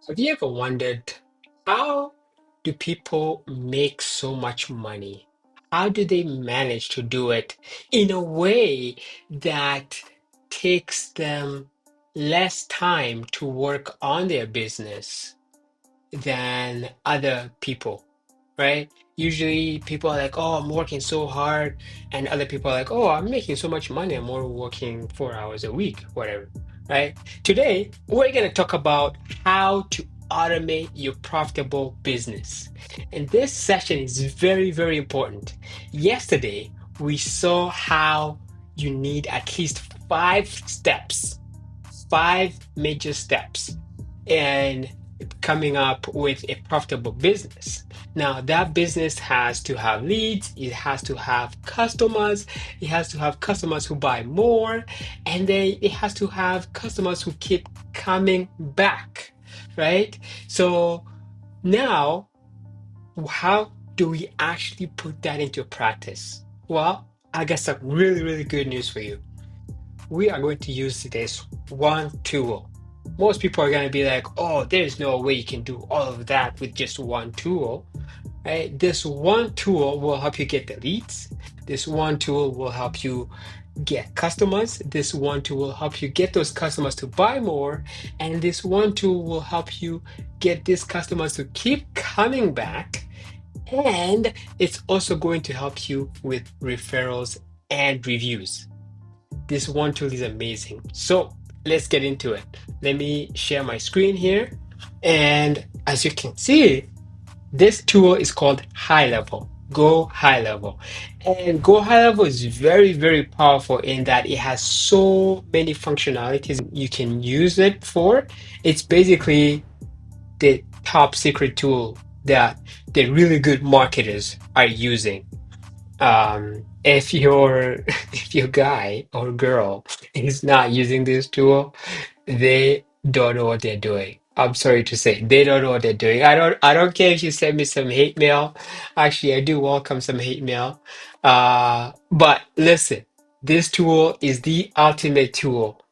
Have you ever wondered, how do people make so much money? How do they manage to do it in a way that takes them less time to work on their business than other people, right? Usually people are like, oh, I'm working so hard. And other people are like, oh, I'm making so much money. I'm only working 4 hours a week, whatever, right? Today, we're going to talk about how to automate your profitable business. And this session is very, very important. Yesterday, we saw how you need at least 5 steps, 5 major steps. And coming up with a profitable business. Now, that business has to have leads, it has to have customers, it has to have customers who buy more, and then it has to have customers who keep coming back, right? So now, how do we actually put that into practice? Well, I got some really, really good news for you. We are going to use this one tool. Most people are going to be like, oh, there's no way you can do all of that with just one tool, right? This one tool will help you get the leads. This one tool will help you get customers. This one tool will help you get those customers to buy more. And this one tool will help you get these customers to keep coming back. And it's also going to help you with referrals and reviews. This one tool is amazing. So let's get into it. Let me share my screen here. And as you can see, this tool is called High Level. Go High Level. And Go High Level is very, very powerful in that it has so many functionalities you can use it for. It's basically the top secret tool that the really good marketers are using. If your if your guy or girl is not using this tool, they don't know what they're doing. I'm sorry to say, they don't know what they're doing. I don't care if you send me some hate mail. Actually, I do welcome some hate mail. But listen, this tool is the ultimate tool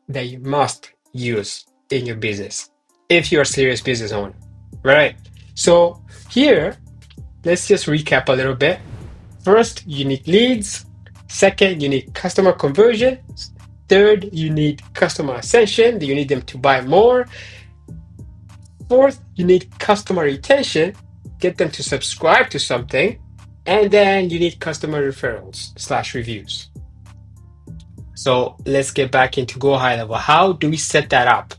that you must use in your business if you're a serious business owner. Right? So here, let's just recap a little bit. First, you need leads. Second, you need customer conversion. Third, you need customer ascension. You need them to buy more. Fourth, you need customer retention. Get them to subscribe to something. And then you need customer referrals slash reviews. So let's get back into Go High Level. How do we set that up?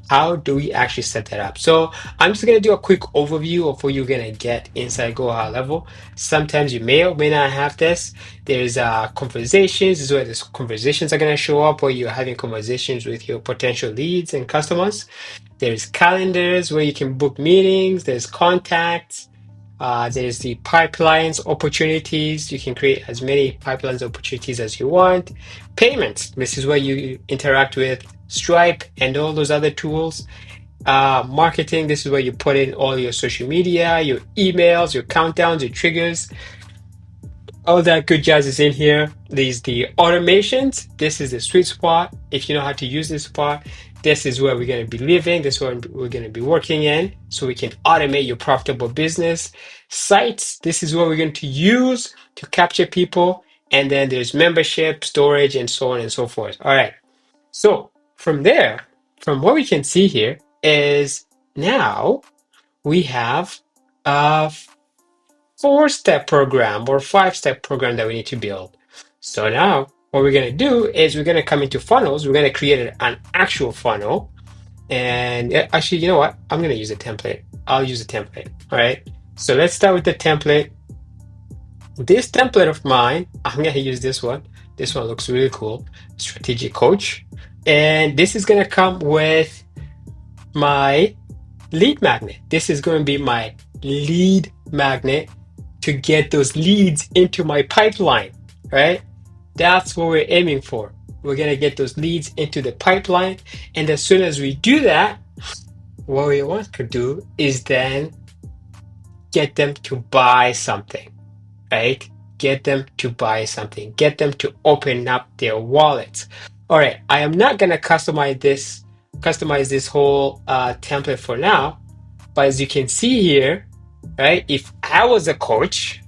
How do we actually set that up? So I'm just going to do a quick overview of what you're going to get inside Go High Level. Sometimes you may or may not have this. There's conversations. This is where these conversations are going to show up, where you're having conversations with your potential leads and customers. There's calendars where you can book meetings. There's contacts. There's the pipelines opportunities. You can create as many pipelines opportunities as you want. Payments. This is where you interact with Stripe and all those other tools. Marketing. This is where you put in all your social media, your emails, your countdowns, your triggers. All that good jazz is in here. There's the automations. This is the sweet spot. If you know how to use this spot, this is where we're going to be living. This is where we're going to be working in, so we can automate your profitable business. Sites. This is what we're going to use to capture people. And then there's membership, storage, and so on and so forth. All right. So from there, from what we can see here is now we have a 4-step program or 5-step program that we need to build. So now what we're going to do is we're going to come into funnels. We're going to create an actual funnel. And actually, you know what? I'm going to use a template. I'll use a template. All right. So let's start with the template. This template of mine, I'm going to use this one. This one looks really cool. Strategic coach. And this is going to come with my lead magnet. This is going to be my lead magnet to get those leads into my pipeline, right? That's what we're aiming for. We're going to get those leads into the pipeline. And as soon as we do that, what we want to do is then get them to buy something, right? Get them to buy something, get them to open up their wallets. All right, I am not going to customize this customize this whole template for now. But as you can see here, right, if I was a coach,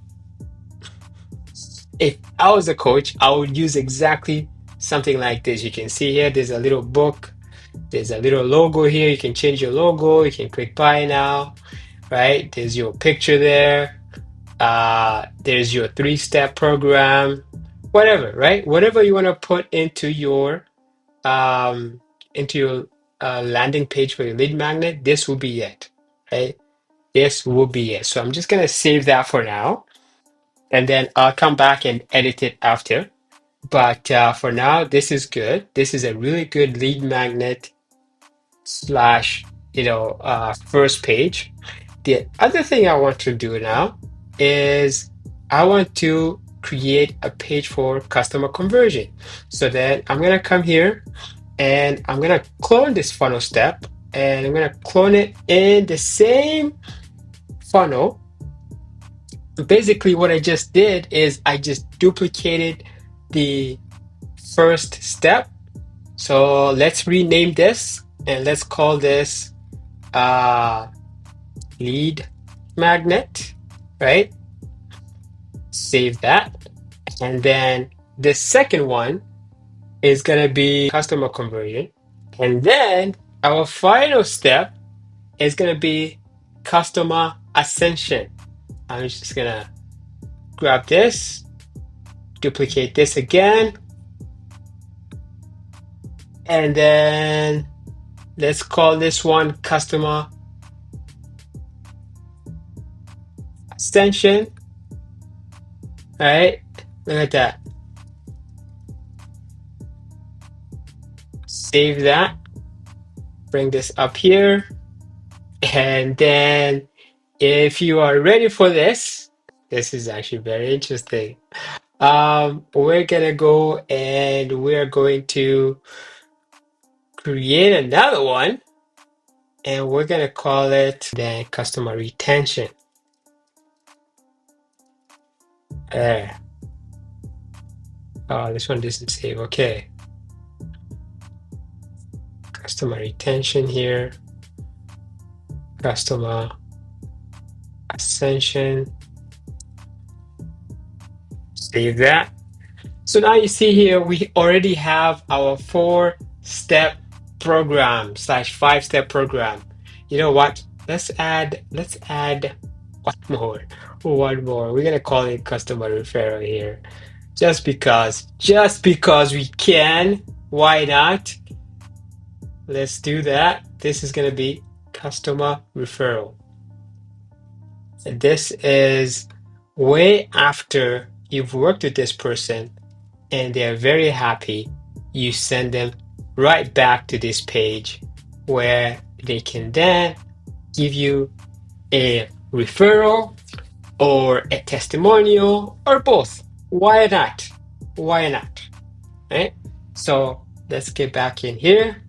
I would use exactly something like this. You can see here, there's a little book, there's a little logo here. You can change your logo. You can click buy now, right? There's your picture there. There's your 3-step program, whatever, right? Whatever you want to put um, into your landing page for your lead magnet, this will be it, right? This will be it. So I'm just gonna save that for now, and then I'll come back and edit it after. But for now, this is good. This is a really good lead magnet slash, first page. The other thing I want to do now is I want to create a page for customer conversion. So then I'm going to come here and I'm going to clone this funnel step, and I'm going to clone it in the same funnel. Basically, what I just did is I just duplicated the first step. So let's rename this and let's call this uh, lead magnet, right? Save that. And then the second one is going to be customer conversion. And then our final step is going to be customer ascension. I'm just going to grab this, duplicate this again, and then let's call this one customer ascension. All right, look at that. Save that, bring this up here, and then if you are ready for this, this is actually very interesting. We're gonna go and we're going to create another one, and we're gonna call it then customer retention. There. Oh, this one doesn't save. Okay. Customer retention here. Customer ascension. Save that. So now you see here, we already have our 4-step program slash 5-step program. You know what? Let's add one more. One more. We're gonna call it customer referral here. Just because we can. Why not? Let's do that. This is gonna be customer referral. And this is way after you've worked with this person and they're very happy, you send them right back to this page where they can then give you a referral or a testimonial or both. Why not? Why not? Right? So let's get back in here.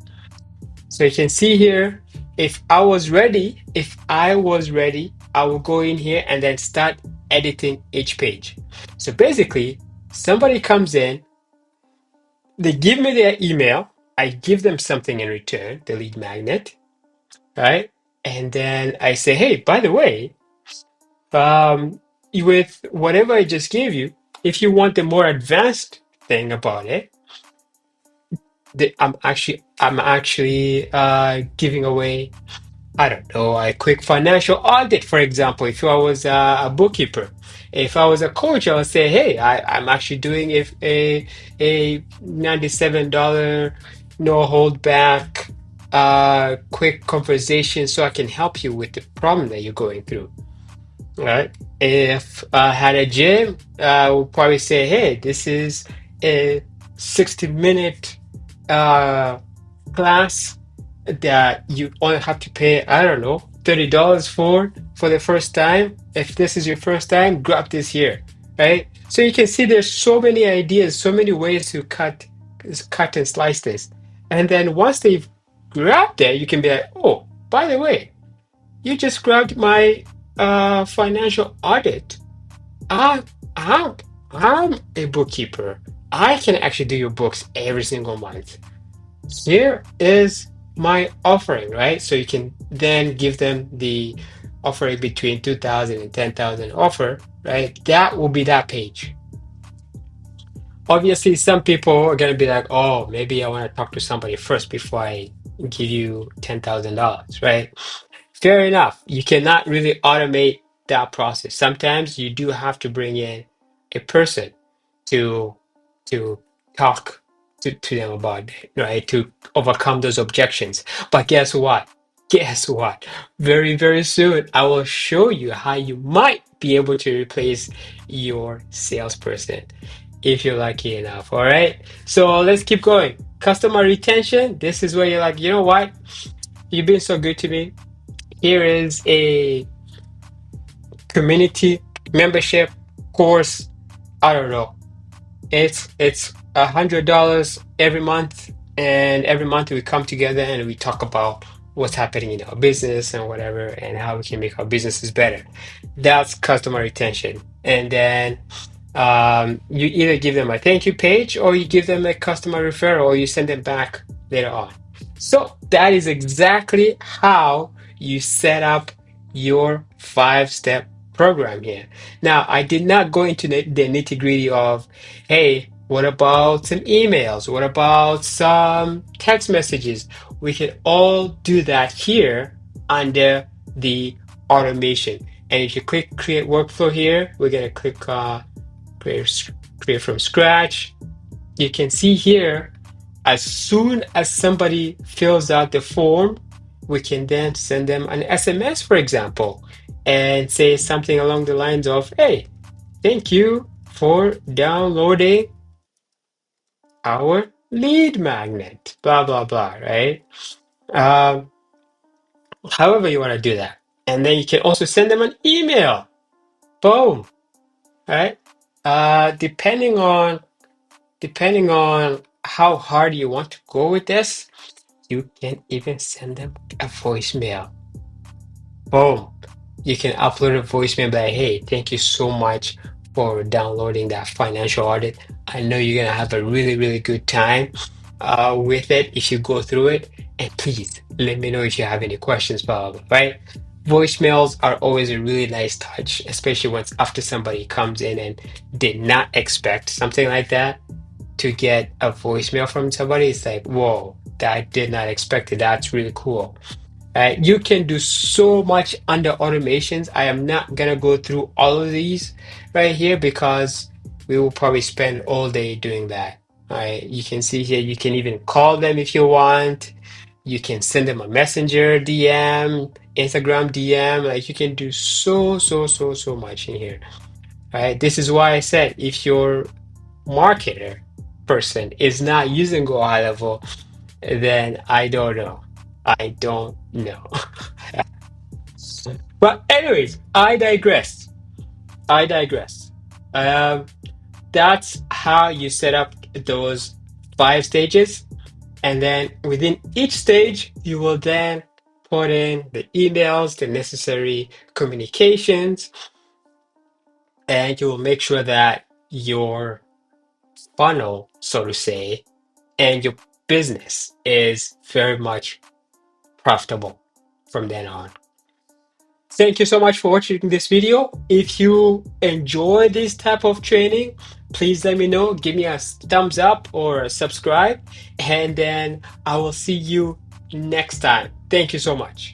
So you can see here, if I was ready, I will go in here and then start editing each page. So basically, somebody comes in, they give me their email, I give them something in return, the lead magnet, right? And then I say, hey, by the way, with whatever I just gave you, if you want the more advanced thing about it, I'm actually giving away, I don't know, a quick financial audit, for example. If I was a bookkeeper, if I was a coach, I would say, hey, I'm actually doing a $97 no hold back quick conversation so I can help you with the problem that you're going through. Right? If I had a gym, I would probably say, hey, this is a 60-minute class that you only have to pay, I don't know, $30 for the first time. If this is your first time, grab this here, right? So you can see there's so many ideas, so many ways to cut and slice this. And then once they've grabbed it, you can be like, oh, by the way, you just grabbed my financial audit. I'm, I'm, I'm a bookkeeper. I can actually do your books every single month. Here is my offering, right? So you can then give them the offering between 2,000 and 10,000 offer, right? That will be that page. Obviously, some people are going to be like, oh, maybe I want to talk to somebody first before I give you $10,000, right? Fair enough. You cannot really automate that process. Sometimes you do have to bring in a person to to talk to them about it, right? To overcome those objections. But guess what? Guess what? Very, very soon, I will show you how you might be able to replace your salesperson if you're lucky enough. All right. So let's keep going. Customer retention. This is where you're like, you know what? You've been so good to me. Here is a community membership course. I don't know. It's $100 every month, and every month we come together and we talk about what's happening in our business and whatever, and how we can make our businesses better. That's customer retention. And then you either give them a thank you page, or you give them a customer referral, or you send them back later on. So that is exactly how you set up your 5-step program here. Now, I did not go into the nitty gritty of, hey, what about some emails? What about some text messages? We can all do that here under the automation. And if you click create workflow here, we're going to click create from scratch. You can see here, as soon as somebody fills out the form, we can then send them an SMS, for example, and say something along the lines of, hey, thank you for downloading our lead magnet, blah, blah, blah, right? Um, However you want to do that. And then you can also send them an email. Boom, right? Depending on how hard you want to go with this, you can even send them a voicemail. Boom. You can upload a voicemail like, hey, thank you so much for downloading that financial audit. I know you're going to have a really, really good time with it if you go through it. And please let me know if you have any questions, blah, blah, blah, right? Voicemails are always a really nice touch, especially once after somebody comes in and did not expect something like that, to get a voicemail from somebody. It's like, whoa, that I did not expect it. That's really cool. You can do so much under automations. I am not gonna go through all of these right here because we will probably spend all day doing that. All right, you can see here, you can even call them if you want. You can send them a messenger DM, Instagram DM. Like, you can do so much in here. All right, this is why I said, if your marketer person is not using Go High Level, then I don't know. I don't know. But anyways, I digress. I digress. Um, that's how you set up those 5 stages. And then within each stage, you will then put in the emails, the necessary communications, and you will make sure that your funnel, so to say, and your business is very much profitable from then on. Thank you so much for watching this video. If you enjoy this type of training, please let me know. Give me a thumbs up or a subscribe, and then I will see you next time. Thank you so much.